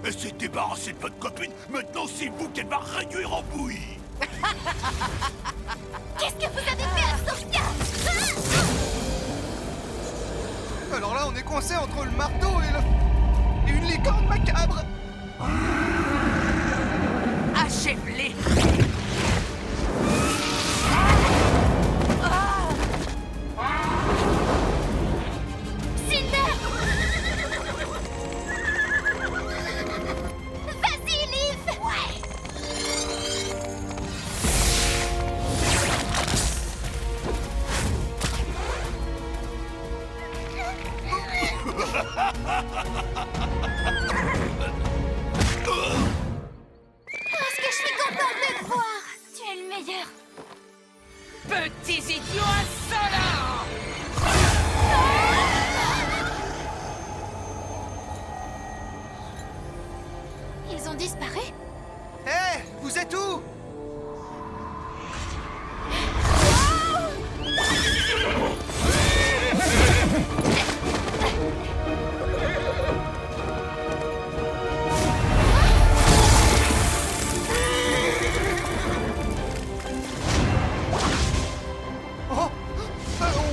Elle s'est débarrassée de votre copine, maintenant c'est vous qu'elle va réduire en bouillie. Qu'est-ce que vous avez fait à Sophia? Alors là, on est coincé entre le marteau et une licorne macabre. Achève-les! Cinder! Vas-y, Liv! Ouais! Est-ce que je suis contente de te voir? Tu es le meilleur! Petits idiots insolents! Ils ont disparu? Hé, vous êtes où? Oh,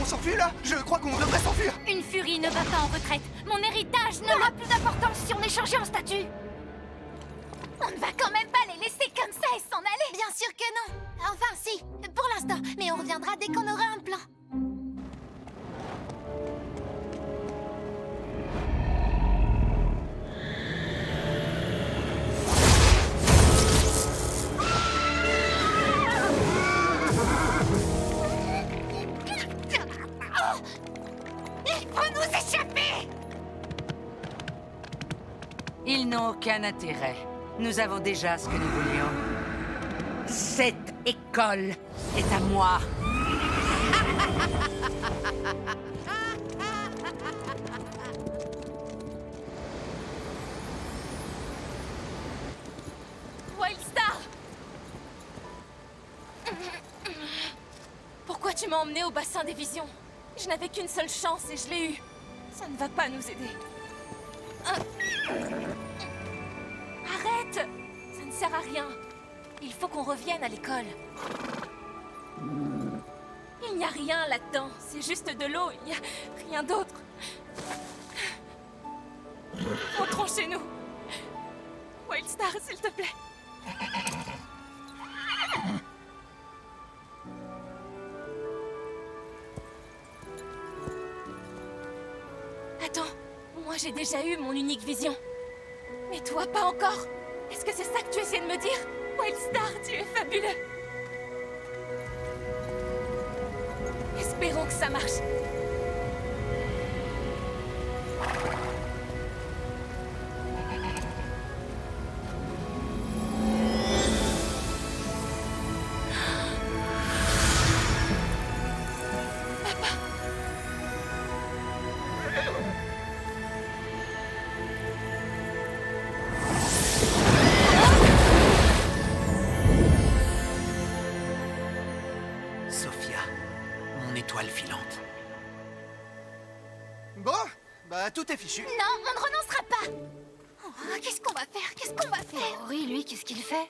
on s'enfuit là? Je crois qu'on devrait s'enfuir. Une furie ne va pas en retraite. Mon héritage n'aura plus d'importance si on est changé en statue. On ne va quand même pas les laisser comme ça et s'en aller. Bien sûr que non. Enfin, si, pour l'instant. Mais on reviendra dès qu'on aura un plan. Il faut nous échapper! Ils n'ont aucun intérêt. Nous avons déjà ce que nous voulions. Cette école est à moi. Wildstar! Pourquoi tu m'as emmené au bassin des visions? Je n'avais qu'une seule chance et je l'ai eue. Ça ne va pas nous aider. Arrête! Ça ne sert à rien. Il faut qu'on revienne à l'école. Il n'y a rien là-dedans. C'est juste de l'eau. Il n'y a rien d'autre. Rentrons chez nous. Wildstar, s'il te plaît. Attends, moi j'ai déjà eu mon unique vision. Mais toi, pas encore. Est-ce que c'est ça que tu essaies de me dire? Wildstar, tu es fabuleux. Espérons que ça marche. Sophia, mon étoile filante. Bon, bah tout est fichu. Non, on ne renoncera pas. Oh, qu'est-ce qu'on va faire? Qu'est-ce qu'on va faire? Oui, lui, qu'est-ce qu'il fait?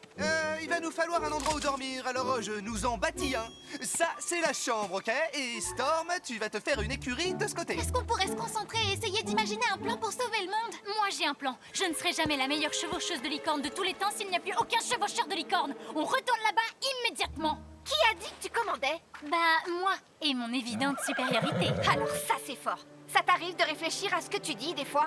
Il va nous falloir un endroit où dormir, alors je nous en bâtis un. Ça, c'est la chambre, ok? Et Storm, tu vas te faire une écurie de ce côté. Est-ce qu'on pourrait se concentrer et essayer d'imaginer un plan pour sauver le monde? Moi, j'ai un plan. Je ne serai jamais la meilleure chevaucheuse de licorne de tous les temps s'il n'y a plus aucun chevaucheur de licorne. On retourne là-bas immédiatement. Qui a dit que tu commandais? Bah, moi. Et mon évidente supériorité. Alors ça, c'est fort. Ça t'arrive de réfléchir à ce que tu dis, des fois?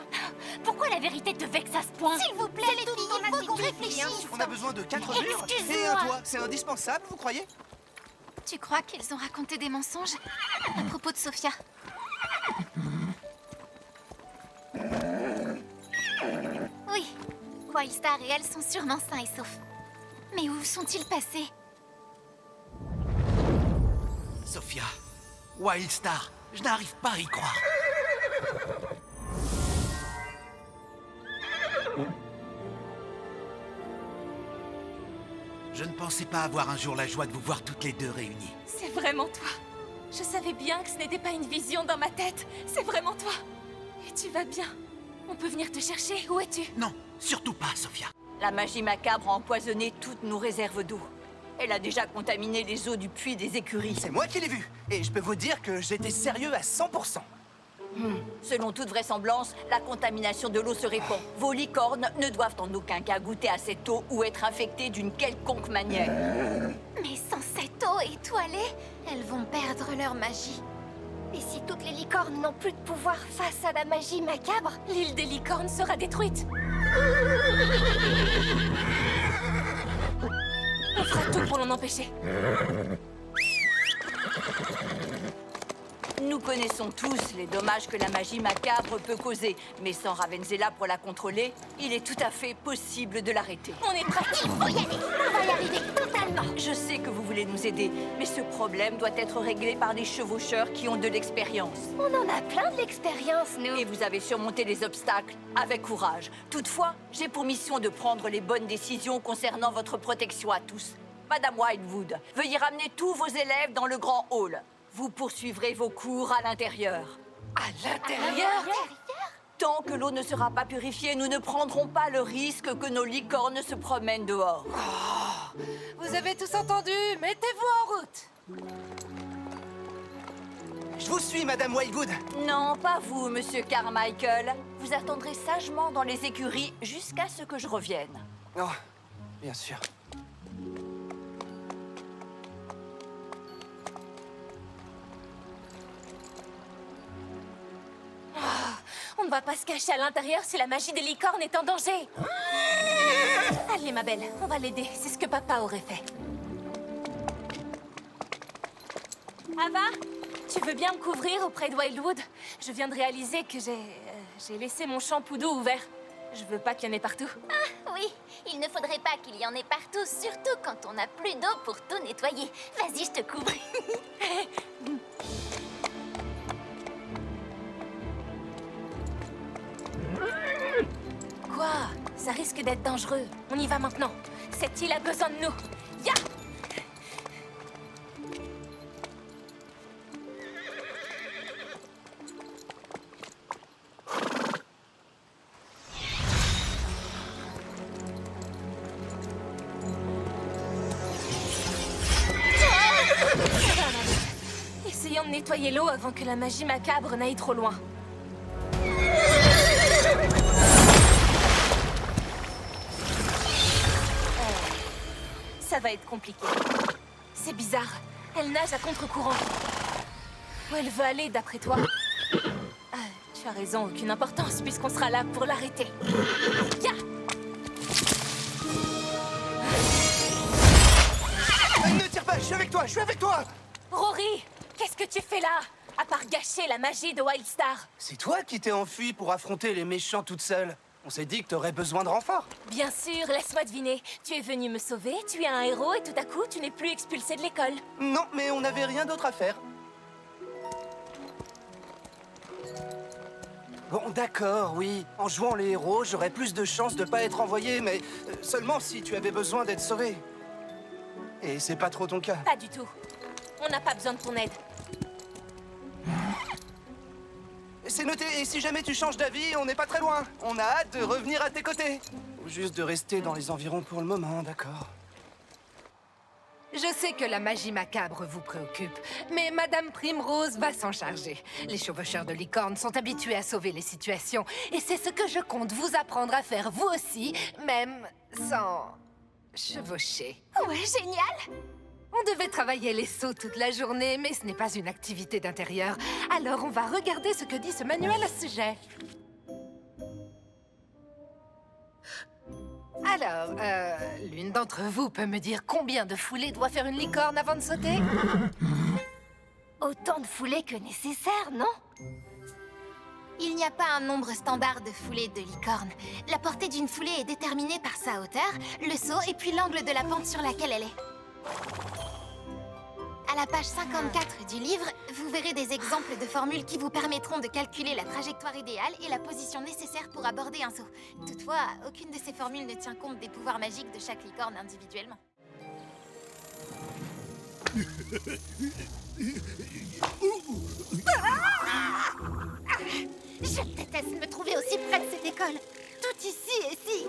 Pourquoi la vérité te vexe à ce point? S'il vous plaît, les filles, il faut qu'on réfléchisse. On a besoin de 4 murs et Excuse-moi. un toit. C'est indispensable, vous croyez? Tu crois qu'ils ont raconté des mensonges à propos de Sophia? Oui, Wildstar et elle sont sûrement sains et saufs. Mais où sont-ils passés? Sophia, Wildstar, je n'arrive pas à y croire. Je ne pensais pas avoir un jour la joie de vous voir toutes les deux réunies. C'est vraiment toi. Je savais bien que ce n'était pas une vision dans ma tête. C'est vraiment toi. Et tu vas bien. On peut venir te chercher. Où es-tu? Non, surtout pas, Sophia. La magie macabre a empoisonné toutes nos réserves d'eau. Elle a déjà contaminé les eaux du puits des écuries. C'est moi qui l'ai vu. Et je peux vous dire que j'étais sérieux à 100%. Selon toute vraisemblance, la contamination de l'eau se répand. Vos licornes ne doivent en aucun cas goûter à cette eau ou être infectées d'une quelconque manière. Mais sans cette eau étoilée, elles vont perdre leur magie. Et si toutes les licornes n'ont plus de pouvoir face à la magie macabre? L'île des licornes sera détruite. On fera tout pour l'en empêcher. Nous connaissons tous les dommages que la magie macabre peut causer, mais sans Ravenzela pour la contrôler, il est tout à fait possible de l'arrêter. On est prêts. Il faut y aller. On va y arriver totalement. Je sais que vous voulez nous aider, mais ce problème doit être réglé par des chevaucheurs qui ont de l'expérience. On en a plein de l'expérience, nous. Et vous avez surmonté les obstacles avec courage. Toutefois, j'ai pour mission de prendre les bonnes décisions concernant votre protection à tous. Madame Wildwood, veuillez ramener tous vos élèves dans le grand hall. Vous poursuivrez vos cours à l'intérieur. À l'intérieur? Tant que l'eau ne sera pas purifiée, nous ne prendrons pas le risque que nos licornes se promènent dehors. Vous avez tous entendu. Mettez-vous en route. Je vous suis, Madame Wildwood. Non, pas vous, Monsieur Carmichael. Vous attendrez sagement dans les écuries jusqu'à ce que je revienne. Oh, bien sûr. On ne va pas se cacher à l'intérieur si la magie des licornes est en danger. Allez, ma belle, on va l'aider. C'est ce que papa aurait fait. Ava, tu veux bien me couvrir auprès de Wildwood? Je viens de réaliser que j'ai laissé mon shampoo d'eau ouvert. Je veux pas qu'il y en ait partout. Oui, il ne faudrait pas qu'il y en ait partout, surtout quand on n'a plus d'eau pour tout nettoyer. Vas-y, je te couvre. Quoi? Ça risque d'être dangereux. On y va maintenant. Cette île a besoin de nous. Ya! Essayons de nettoyer l'eau avant que la magie macabre n'aille trop loin. Ça va être compliqué. C'est bizarre. Elle nage à contre-courant. Où elle veut aller, d'après toi? Tu as raison, aucune importance, puisqu'on sera là pour l'arrêter. Ya! Ne tire pas, je suis avec toi, je suis avec toi. Rory, qu'est-ce que tu fais là? À part gâcher la magie de Wildstar. C'est toi qui t'es enfui pour affronter les méchants toute seule. On s'est dit que t'aurais besoin de renfort. Bien sûr, laisse-moi deviner. Tu es venu me sauver, tu es un héros et tout à coup, tu n'es plus expulsé de l'école. Non, mais on n'avait rien d'autre à faire. Bon, d'accord, oui. En jouant les héros, j'aurais plus de chances de pas être envoyé, mais seulement si tu avais besoin d'être sauvé. Et c'est pas trop ton cas. Pas du tout. On n'a pas besoin de ton aide. C'est noté, et si jamais tu changes d'avis, on n'est pas très loin. On a hâte de revenir à tes côtés. Ou juste de rester dans les environs pour le moment, d'accord? Je sais que la magie macabre vous préoccupe, mais Madame Primrose va s'en charger. Les chevaucheurs de licorne sont habitués à sauver les situations, et c'est ce que je compte vous apprendre à faire vous aussi, même sans chevaucher. Ouais, génial! On devait travailler les sauts toute la journée, mais ce n'est pas une activité d'intérieur. Alors on va regarder ce que dit ce manuel à ce sujet. Alors, l'une d'entre vous peut me dire combien de foulées doit faire une licorne avant de sauter? Autant de foulées que nécessaire, non? Il n'y a pas un nombre standard de foulées de licorne. La portée d'une foulée est déterminée par sa hauteur, le saut et puis l'angle de la pente sur laquelle elle est. À la page 54 du livre, vous verrez des exemples de formules qui vous permettront de calculer la trajectoire idéale et la position nécessaire pour aborder un saut. Toutefois, aucune de ces formules ne tient compte des pouvoirs magiques de chaque licorne individuellement. Je déteste me trouver aussi près de cette école. Tout ici est si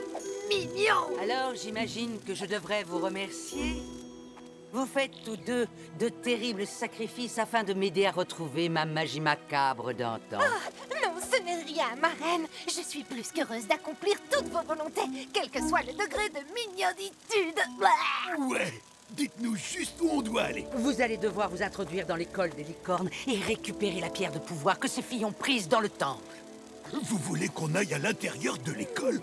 mignon. Alors, j'imagine que je devrais vous remercier. Vous faites tous deux de terribles sacrifices afin de m'aider à retrouver ma magie macabre d'antan. Non, ce n'est rien, ma reine. Je suis plus qu'heureuse d'accomplir toutes vos volontés, quel que soit le degré de mignonitude. Ouais, dites-nous juste où on doit aller. Vous allez devoir vous introduire dans l'école des licornes et récupérer la pierre de pouvoir que ces filles ont prise dans le temple. Vous voulez qu'on aille à l'intérieur de l'école?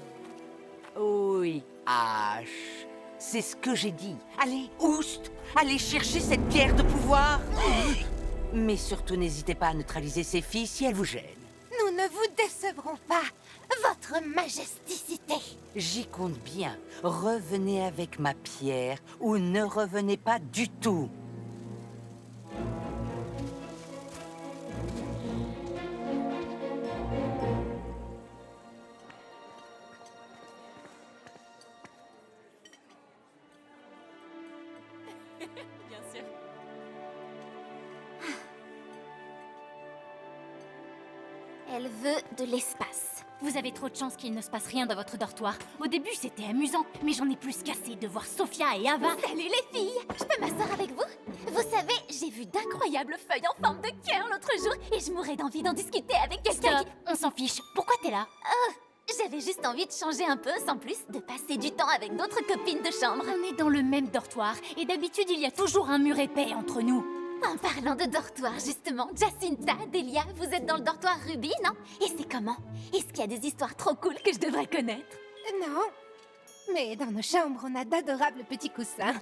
Oui, H. C'est ce que j'ai dit. Allez, oust, allez chercher cette pierre de pouvoir. Mais surtout, n'hésitez pas à neutraliser ces filles si elles vous gênent. Nous ne vous décevrons pas, votre majesticité. J'y compte bien. Revenez avec ma pierre ou ne revenez pas du tout. Bien sûr. Elle veut de l'espace. Vous avez trop de chance qu'il ne se passe rien dans votre dortoir. Au début, c'était amusant, mais j'en ai plus qu'assez de voir Sophia et Ava. Salut les filles, je peux m'asseoir avec vous? Vous savez, j'ai vu d'incroyables feuilles en forme de cœur l'autre jour et je mourrais d'envie d'en discuter avec quelqu'un. Stop, on s'en fiche. Pourquoi t'es là? J'avais juste envie de changer un peu, sans plus, de passer du temps avec d'autres copines de chambre. On est dans le même dortoir, et d'habitude, il y a toujours un mur épais entre nous. En parlant de dortoir, justement, Jacinta, Delia, vous êtes dans le dortoir Ruby, non? Et c'est comment? Est-ce qu'il y a des histoires trop cool que je devrais connaître? Non. Mais dans nos chambres, on a d'adorables petits coussins.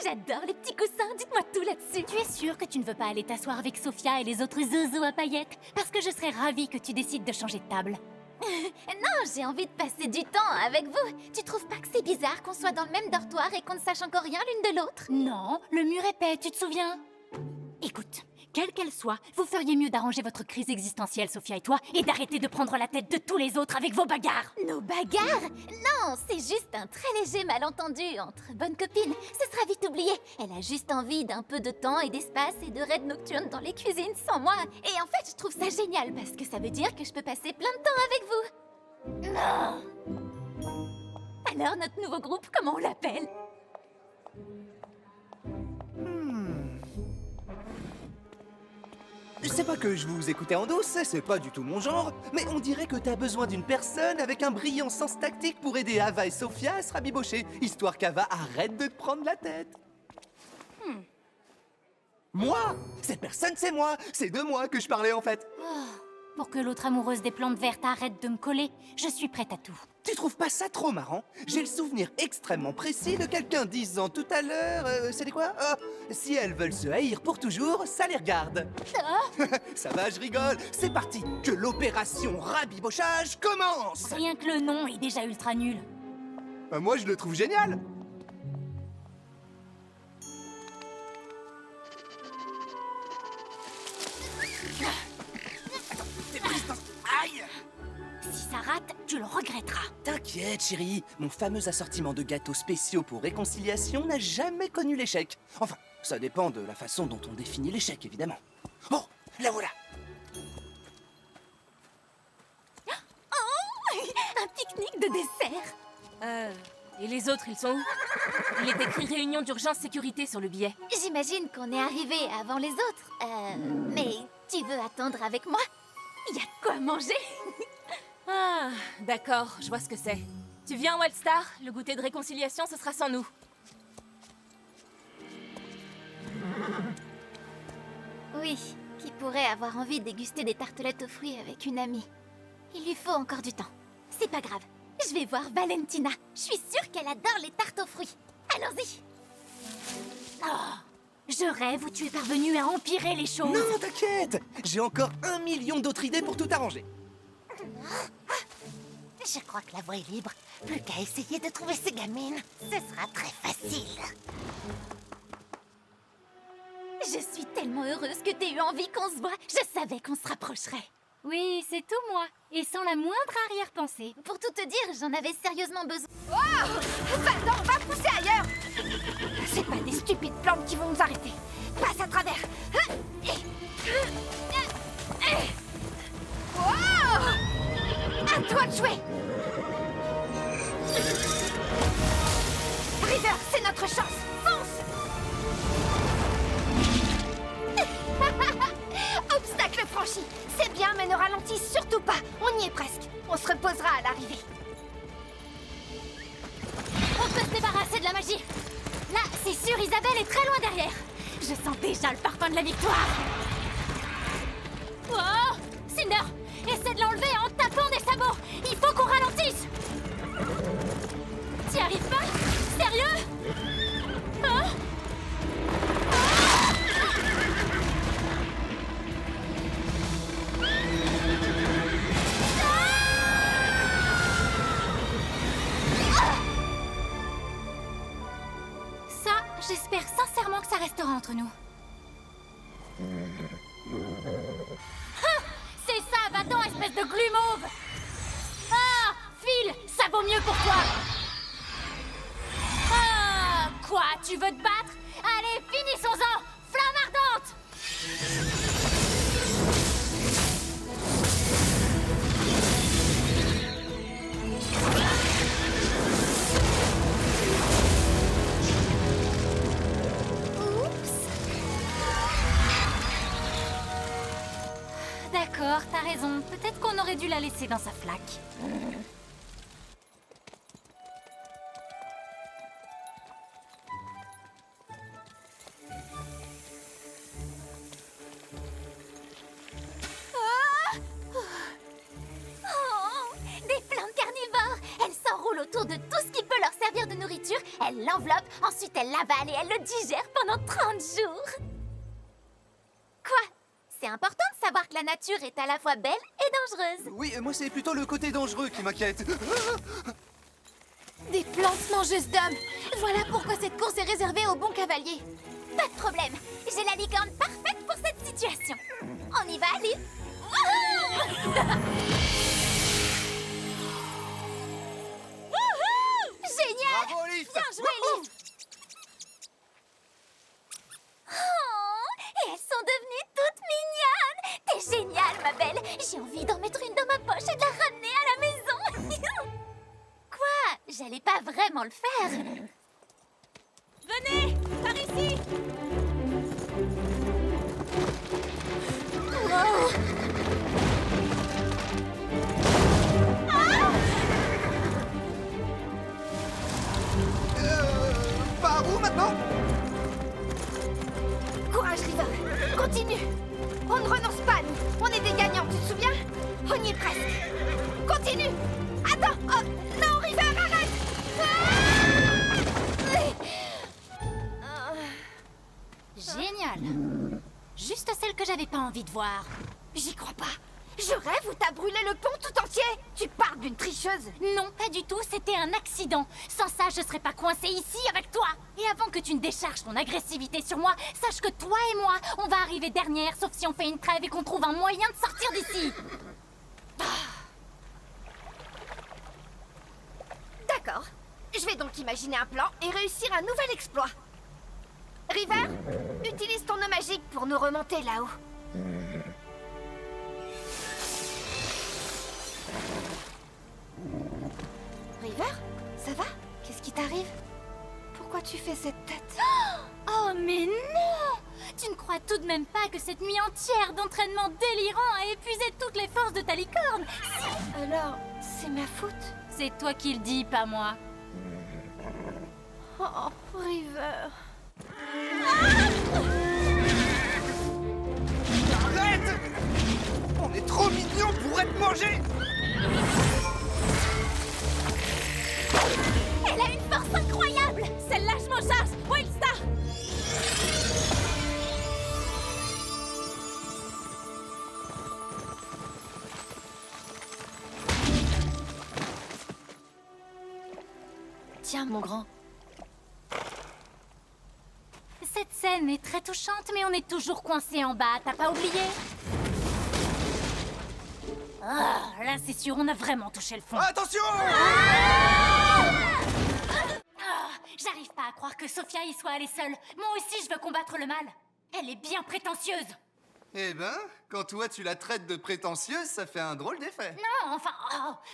J'adore les petits coussins, dites-moi tout là-dessus. Tu es sûre que tu ne veux pas aller t'asseoir avec Sophia et les autres zozos à paillettes? Parce que je serais ravie que tu décides de changer de table. Non, j'ai envie de passer du temps avec vous. Tu trouves pas que c'est bizarre qu'on soit dans le même dortoir et qu'on ne sache encore rien l'une de l'autre? Non, le mur épais, tu te souviens? Écoute, quelle qu'elle soit, vous feriez mieux d'arranger votre crise existentielle, Sophia et toi, et d'arrêter de prendre la tête de tous les autres avec vos bagarres. Nos bagarres? Non, c'est juste un très léger malentendu entre bonnes copines. Ce sera vite oublié. Elle a juste envie d'un peu de temps et d'espace et de raids nocturnes dans les cuisines sans moi. Et en fait, je trouve ça génial parce que ça veut dire que je peux passer plein de temps avec vous. Non. Alors, notre nouveau groupe, comment on l'appelle? C'est pas que je vous écoutais en douce, c'est pas du tout mon genre, mais on dirait que t'as besoin d'une personne avec un brillant sens tactique pour aider Ava et Sophia à se rabibocher, histoire qu'Ava arrête de te prendre la tête. Moi? Cette personne, c'est moi! C'est de moi que je parlais en fait! Pour que l'autre amoureuse des plantes vertes arrête de me coller, je suis prête à tout. Tu trouves pas ça trop marrant? J'ai le souvenir extrêmement précis de quelqu'un disant tout à l'heure... c'était quoi? Si elles veulent se haïr pour toujours, ça les regarde. Ça va, je rigole. C'est parti, que l'opération rabibochage commence. Rien que le nom est déjà ultra nul. Moi, je le trouve génial. Aïe! Si ça rate, tu le regretteras. T'inquiète, chérie. Mon fameux assortiment de gâteaux spéciaux pour réconciliation n'a jamais connu l'échec. Enfin, ça dépend de la façon dont on définit l'échec, évidemment. Oh, la voilà. Oh, un pique-nique de dessert. Et les autres, ils sont où? Il est écrit réunion d'urgence sécurité sur le billet. J'imagine qu'on est arrivé avant les autres. Mais tu veux attendre avec moi? Il y a de quoi manger. Ah, d'accord, je vois ce que c'est. Tu viens, Wildstar? Le goûter de réconciliation, ce sera sans nous. Oui, qui pourrait avoir envie de déguster des tartelettes aux fruits avec une amie. Il lui faut encore du temps. C'est pas grave. Je vais voir Valentina. Je suis sûre qu'elle adore les tartes aux fruits. Allons-y. Je rêve où tu es parvenu à empirer les choses. Non, t'inquiète. J'ai encore 1 million d'autres idées pour tout arranger. Je crois que la voie est libre. Plus qu'à essayer de trouver ces gamines. Ce sera très facile. Je suis tellement heureuse que t'aies eu envie qu'on se voit. Je savais qu'on se rapprocherait. Oui, c'est tout moi. Et sans la moindre arrière-pensée. Pour tout te dire, j'en avais sérieusement besoin. Va-t'en, va pousser ailleurs. C'est pas des stupides plantes qui vont nous arrêter. Passe à travers. Wow! toi de jouer. River, c'est notre chance. Fonce. Obstacle franchi. C'est bien, mais ne ralentis surtout pas. On y est presque. On se reposera à l'arrivée. On peut se débarrasser de la magie. Là, c'est sûr, Isabelle est très loin derrière. Je sens déjà le parfum de la victoire. Oh, Cinder, essaie de l'enlever en tapant des sabots. Il faut qu'on ralentisse. T'y arrives pas? Sérieux? Hein? Ça, j'espère sincèrement que ça restera entre nous. C'est ça, va-t'en, espèce de glu mauve! Ah, Phil, ça vaut mieux pour toi! Ah, quoi, tu veux te battre? Allez, finissons-en! Flamme ardente! D'accord, t'as raison. Peut-être qu'on aurait dû la laisser dans sa flaque. Des plantes carnivores! Elles s'enroulent autour de tout ce qui peut leur servir de nourriture. Elles l'enveloppent, ensuite elles l'avalent et elles le digèrent pendant 30 jours. Quoi? C'est important de savoir que la nature est à la fois belle et dangereuse. Oui, moi c'est plutôt le côté dangereux qui m'inquiète. Des plantes mangeuses d'hommes. Voilà pourquoi cette course est réservée aux bons cavaliers. Pas de problème. J'ai la licorne parfaite pour cette situation. On y va, Liv. Génial! Bravo, Liv! Bien joué, Liv! Oh, et elles sont devenues toutes mignonnes! T'es géniale, ma belle! J'ai envie d'en mettre une dans ma poche et de la ramener à la maison! Quoi? J'allais pas vraiment le faire! Venez! Par ici! Wow. Par où maintenant? Courage, River! Continue! On ne renonce pas, nous! On est des gagnants, tu te souviens? On y est presque! Continue! Attends! Oh, non, River, arrête! Génial! Juste celle que j'avais pas envie de voir. J'y crois pas! Je rêve ou t'as brûlé le pont tout entier? Tu parles d'une tricheuse? Non, pas du tout, c'était un accident. Sans ça, je serais pas coincée ici avec toi. Et avant que tu ne décharges ton agressivité sur moi, sache que toi et moi, on va arriver dernière, sauf si on fait une trêve et qu'on trouve un moyen de sortir d'ici. D'accord. Je vais donc imaginer un plan et réussir un nouvel exploit. River, utilise ton eau magique pour nous remonter là-haut. River, ça va? Qu'est-ce qui t'arrive? Pourquoi tu fais cette tête? Oh, mais non! Tu ne crois tout de même pas que cette nuit entière d'entraînement délirant a épuisé toutes les forces de ta licorne? Si! Alors, c'est ma faute? C'est toi qui le dis, pas moi. Oh, River... Arrête! On est trop mignons pour être mangés! Elle a une force incroyable! Celle-là, je m'en charge! Wildstar! Tiens, mon grand. Cette scène est très touchante, mais on est toujours coincé en bas, t'as pas oublié? Ah, là, c'est sûr, on a vraiment touché le fond. Attention! J'arrive pas à croire que Sophia y soit allée seule. Moi aussi, je veux combattre le mal. Elle est bien prétentieuse. Eh ben, quand toi tu la traites de prétentieuse, ça fait un drôle d'effet. Non, enfin,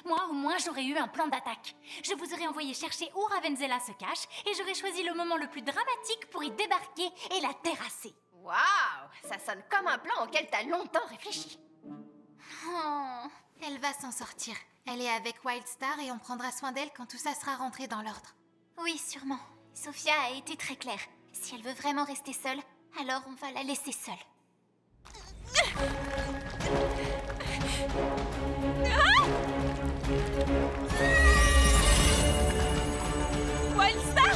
moi au moins j'aurais eu un plan d'attaque. Je vous aurais envoyé chercher où Ravenzela se cache et j'aurais choisi le moment le plus dramatique pour y débarquer et la terrasser. Waouh, ça sonne comme un plan auquel t'as longtemps réfléchi. Oh, elle va s'en sortir. Elle est avec Wildstar et on prendra soin d'elle quand tout ça sera rentré dans l'ordre. Oui, sûrement. Sophia a été très claire. Si elle veut vraiment rester seule, alors on va la laisser seule. Wildstar!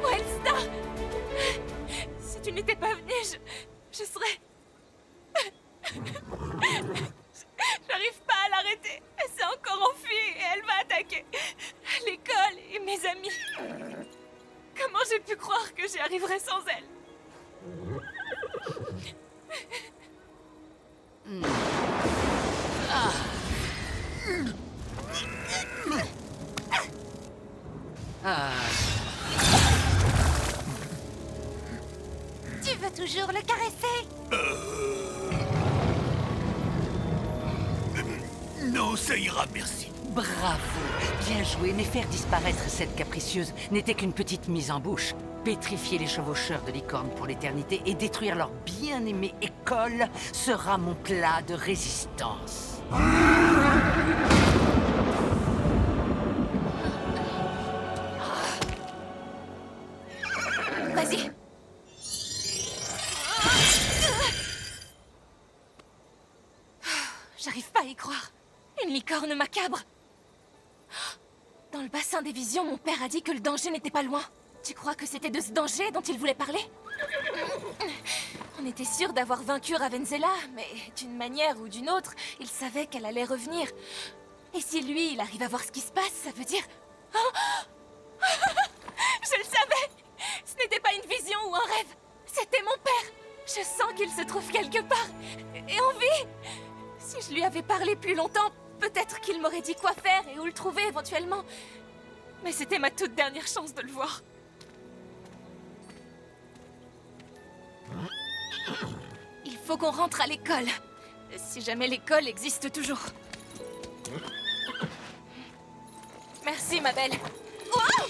Wildstar! Si tu n'étais pas venu, je serais... J'arrive pas à l'arrêter. Elle s'est encore enfuie et elle va attaquer l'école et mes amis. Comment j'ai pu croire que j'y arriverais sans elle? Tu veux toujours le caresser? Non, ça ira, merci. Bravo, bien joué, mais faire disparaître cette capricieuse n'était qu'une petite mise en bouche. Pétrifier les chevaucheurs de licorne pour l'éternité et détruire leur bien-aimée école sera mon plat de résistance. Vas-y. J'arrive pas à y croire. Une licorne macabre. Dans le bassin des visions, mon père a dit que le danger n'était pas loin. Tu crois que c'était de ce danger dont il voulait parler? On était sûr d'avoir vaincu Ravenzela, mais d'une manière ou d'une autre, il savait qu'elle allait revenir. Et si lui, il arrive à voir ce qui se passe, ça veut dire... Oh je le savais! Ce n'était pas une vision ou un rêve. C'était mon père. Je sens qu'il se trouve quelque part. Et en vie. Si je lui avais parlé plus longtemps, peut-être qu'il m'aurait dit quoi faire et où le trouver éventuellement. Mais c'était ma toute dernière chance de le voir. Il faut qu'on rentre à l'école. Si jamais l'école existe toujours. Merci, ma belle. Wow!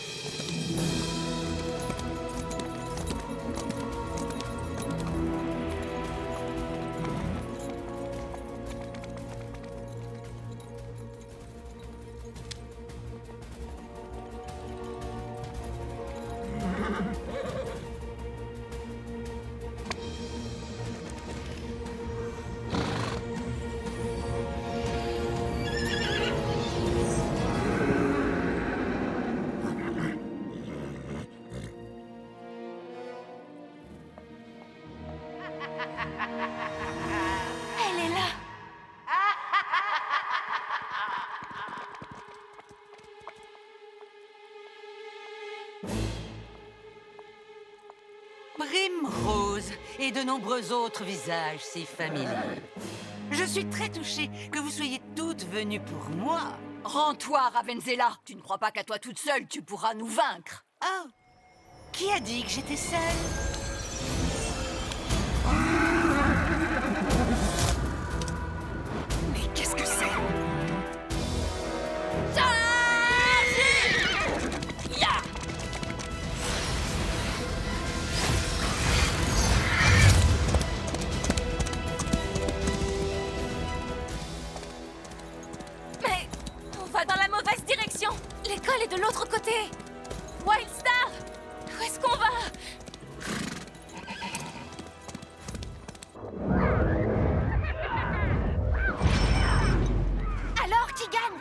Elle est là. Primrose et de nombreux autres visages si familiers. Je suis très touchée que vous soyez toutes venues pour moi. Rends-toi, Ravenzela. Tu ne crois pas qu'à toi toute seule, tu pourras nous vaincre? Oh, qui a dit que j'étais seule? Mais qu'est-ce que c'est? Mais on va dans la mauvaise direction. L'école est de l'autre côté. Wildstar, où est-ce qu'on va? Alors, qui gagne?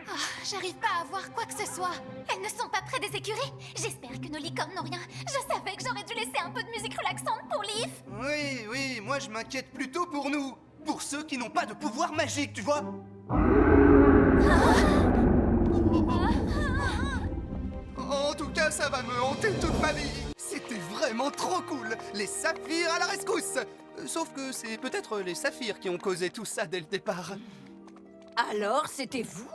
Oh, j'arrive pas à voir quoi que ce soit. Elles ne sont pas près des écuries? J'espère que nos licornes n'ont rien. Je savais que j'aurais dû laisser un peu de musique relaxante pour Leaf. Oui, oui, moi je m'inquiète plutôt pour nous. Pour ceux qui n'ont pas de pouvoir magique, tu vois. En tout cas, ça va me hanter toute ma vie. C'était vraiment vraiment trop cool. Les saphirs à la rescousse. Sauf que c'est peut-être les saphirs qui ont causé tout ça dès le départ. Alors, c'était vous?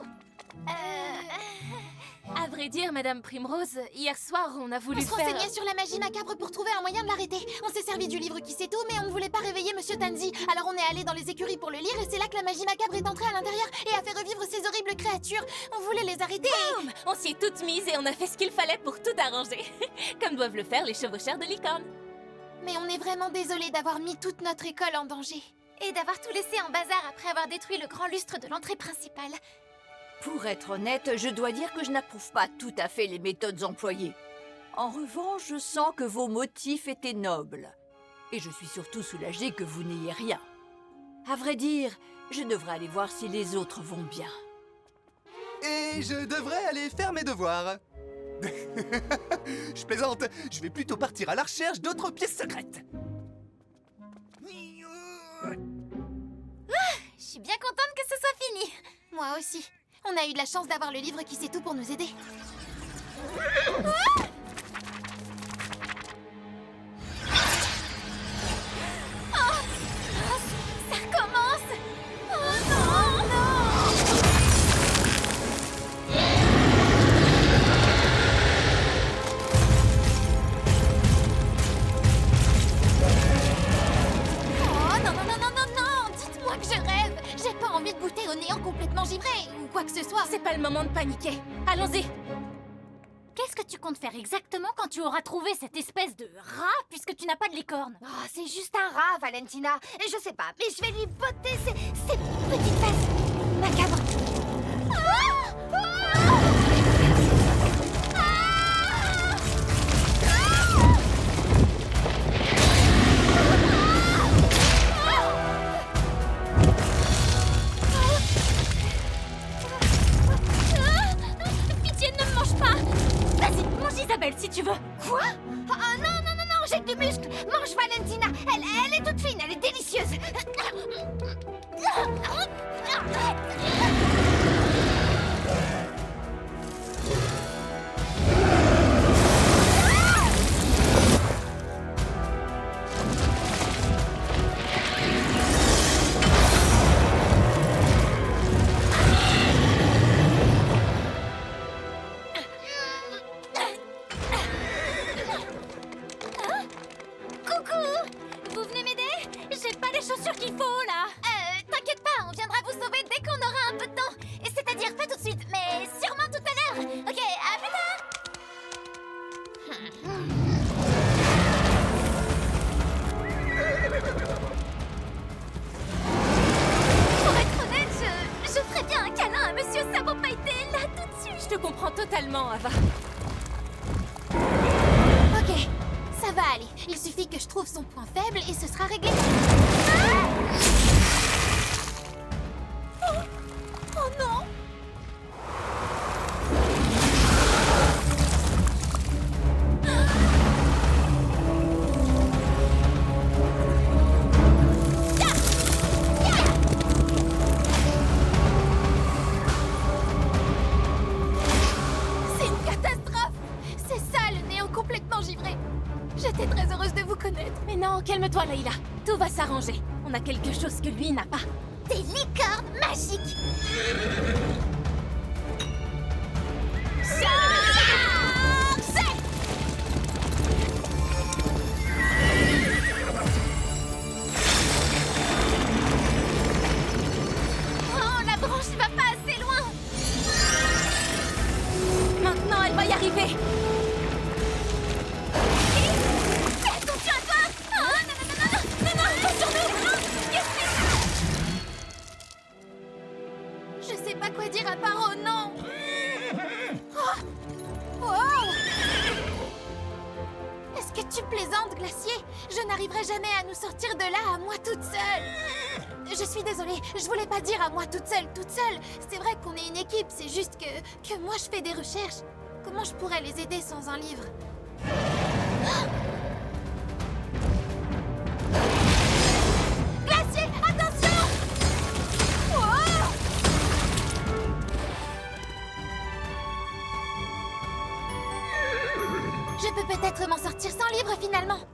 À vrai dire, Madame Primrose, hier soir, on a voulu On se faire... renseignait sur la magie macabre pour trouver un moyen de l'arrêter. On s'est servi du livre qui sait tout, mais on ne voulait pas réveiller Monsieur Tanzi. Alors on est allé dans les écuries pour le lire, et c'est là que la magie macabre est entrée à l'intérieur et a fait revivre ces horribles créatures. On voulait les arrêter et... On s'y est toutes mises et on a fait ce qu'il fallait pour tout arranger. Comme doivent le faire les chevaucheurs de licorne. Mais on est vraiment désolé d'avoir mis toute notre école en danger. Et d'avoir tout laissé en bazar après avoir détruit le grand lustre de l'entrée principale. Pour être honnête, je dois dire que je n'approuve pas tout à fait les méthodes employées. En revanche, je sens que vos motifs étaient nobles. Et je suis surtout soulagée que vous n'ayez rien. À vrai dire, je devrais aller voir si les autres vont bien. Et je devrais aller faire mes devoirs. Je plaisante, je vais plutôt partir à la recherche d'autres pièces secrètes. Je suis bien contente que ce soit fini. Moi aussi. On a eu de la chance d'avoir le livre qui sait tout pour nous aider. Ça recommence. Oh non, non. Oh non, non, non, non, non, non. Dites-moi que je rêve. J'ai pas envie de goûter au néant complètement givré ou quoi que ce soit. C'est pas le moment de paniquer. Allons-y. Qu'est-ce que tu comptes faire exactement quand tu auras trouvé cette espèce de rat puisque tu n'as pas de licorne? Oh, c'est juste un rat, Valentina. Et je sais pas, mais je vais lui botter ses petites fesses macabres. Pitié, ne me mange pas! Vas-y, mange Isabelle si tu veux! Quoi? Oh non, non, non, non, j'ai du muscle. Mange Valentina. Elle est toute fine, elle est délicieuse. Coucou! Vous venez m'aider? J'ai pas les chaussures qu'il faut là! T'inquiète pas, on viendra vous sauver dès qu'on aura un peu de temps. Et c'est-à-dire pas tout de suite, mais sûrement tout à l'heure. Ok, à plus tard. Pour être honnête, je ferais bien un câlin à Monsieur Sabot Pailleté là tout de suite. Je te comprends totalement, Ava. Ok, ça va aller. Il suffit que je trouve son point faible et ce sera réglé. Oh non! C'est une catastrophe! C'est ça le néant complètement givré! J'étais très heureuse de vous connaître. Mais non, calme-toi, Layla. Tout va s'arranger. On a quelque chose que lui n'a pas. Des licornes magiques! Oh, la branche va pas assez loin! Maintenant, elle va y arriver. Fais attention à toi! Oh, non, non, non, non, non, non, non, pas sur nous! Je sais pas quoi dire à part oh non! Oh! Wow! Est-ce que tu plaisantes, Glacier? Je n'arriverai jamais à nous sortir de là à moi toute seule! Je suis désolée, je voulais pas dire à moi toute seule, toute seule! C'est vrai qu'on est une équipe, c'est juste que moi je fais des recherches. Comment je pourrais les aider sans un livre? Glacier, attention! Wow! Je peux peut-être m'en sortir sans livre finalement. finalement.